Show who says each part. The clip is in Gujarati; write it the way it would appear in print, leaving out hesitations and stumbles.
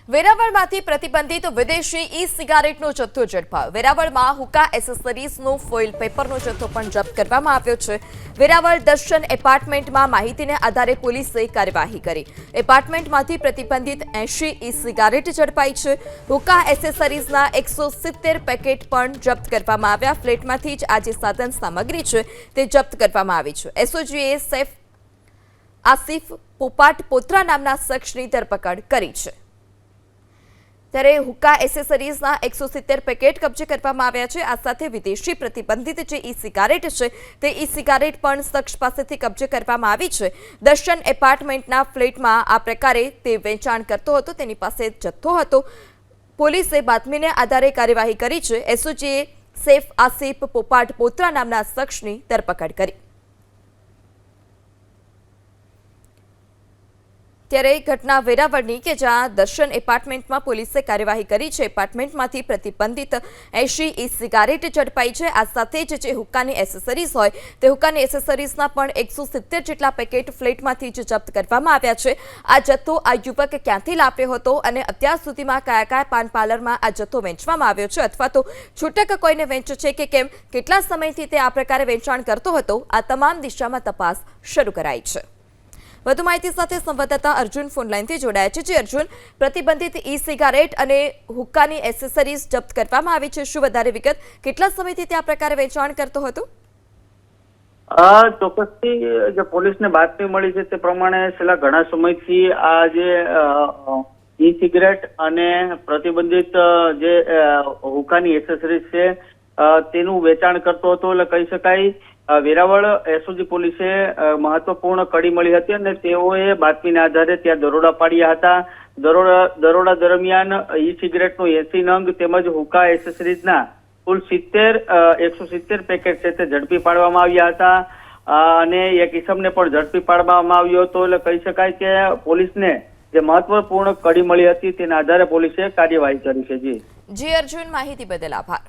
Speaker 1: વેરાવળમાંથી પ્રતિબંધિત વિદેશી ઈ સિગારેટનો જથ્થો ઝડપાયો। વેરાવળમાં હુક્કા એસેસરીઝનો ફોઇલ પેપરનો જથ્થો પણ જપ્ત કરવામાં આવ્યો છે। વેરાવળ દર્શન એપાર્ટમેન્ટમાં માહિતીને આધારે પોલીસે કાર્યવાહી કરી। એપાર્ટમેન્ટમાંથી પ્રતિબંધિત 80 ઈ સિગારેટ ઝડપાઈ છે। હુક્કા એસેસરીઝના 170 પેકેટ પણ જપ્ત કરવામાં આવ્યા। ફ્લેટમાંથી જ આ જે સાધન સામગ્રી છે તે જપ્ત કરવામાં આવી છે। એસઓજીએ સૈફ આસિફ પોપાટ પોત્રા નામના શખ્સની ધરપકડ કરી છે। ત્યારે હુક્કા એસેસરીઝના 170 પેકેટ કબજે કરવામાં આવ્યા છે। આ સાથે વિદેશી પ્રતિબંધિત જે ઈ સિગારેટ છે તે ઈ સિગારેટ પણ શખ્સ પાસેથી કબજે કરવામાં આવી છે। દર્શન એપાર્ટમેન્ટના ફ્લેટમાં આ પ્રકારે તે વેચાણ કરતો હતો, તેની પાસે જથ્થો હતો। પોલીસે બાતમીને આધારે કાર્યવાહી કરી છે। એસઓજીએ સૈફ આસિફ પોપાટ પોત્રા નામના શખ્સની ધરપકડ કરી। ત્યારે ઘટના વેરાવળની કે જ્યાં દર્શન એપાર્ટમેન્ટમાં પોલીસે કાર્યવાહી કરી છે। એપાર્ટમેન્ટમાંથી પ્રતિબંધિત 80 ઈ સિગારેટ ઝડપાઈ છે। આ સાથે જ જે હુક્કાની એસેસરીઝ હોય તે હુક્કાની એસેસરીઝના પણ 170 જેટલા પેકેટ ફ્લેટમાંથી જ જપ્ત કરવામાં આવ્યા છે। આ જથ્થો આ યુવક ક્યાંથી લાવ્યો હતો અને અત્યાર સુધીમાં કયા કયા પાન પાર્લરમાં આ જથ્થો વેચવામાં આવ્યો છે અથવા તો છૂટક કોઈને વેચે છે કે કેમ, કેટલા સમયથી તે આ પ્રકારે વેચાણ કરતો હતો, આ તમામ દિશામાં તપાસ શરૂ કરાઈ છે। વધુ માહિતી સાથે સંવાદદાતા અર્જુન ફોનલાઈનથી જોડાયા છે। જે અર્જુન, પ્રતિબંધિત ઈ સિગારેટ અને હુક્કાની એસેસરીઝ જપ્ત કરવામાં આવી છે, શું વધારે વિગત? કેટલા સમયથી તે આ પ્રકારે વેચાણ કરતો હતો?
Speaker 2: ચોક્કસથી જે પોલીસને બાતમી મળી છે તે પ્રમાણે છેલ્લા ઘણા સમયથી આ જે ઈ સિગરેટ અને પ્રતિબંધિત જે હુક્કાની એસેસરીઝ છે તેનું વેચાણ કરતો હતો। એટલે કહી શકાય વેરાવળ એસઓજી પોલીસે મહત્વપૂર્ણ કડી મળી હતી અને તેઓએ બાતમીના આધારે ત્યાં દરોડા પાડ્યા હતા। દરોડા દરમિયાન ઈ સિગરેટનો 80 નંગ તેમજ હુક્કા એસેસરીઝના કુલ 170 પેકેટ છે તે ઝડપી પાડવામાં આવ્યા હતા અને એક ઇસમને પણ ઝડપી પાડવામાં આવ્યો હતો। એટલે કહી શકાય કે પોલીસને જે મહત્વપૂર્ણ કડી મળી હતી તેના આધારે પોલીસે કાર્યવાહી કરી છે।
Speaker 1: જી અર્જુન, માહિતી બદલ આભાર।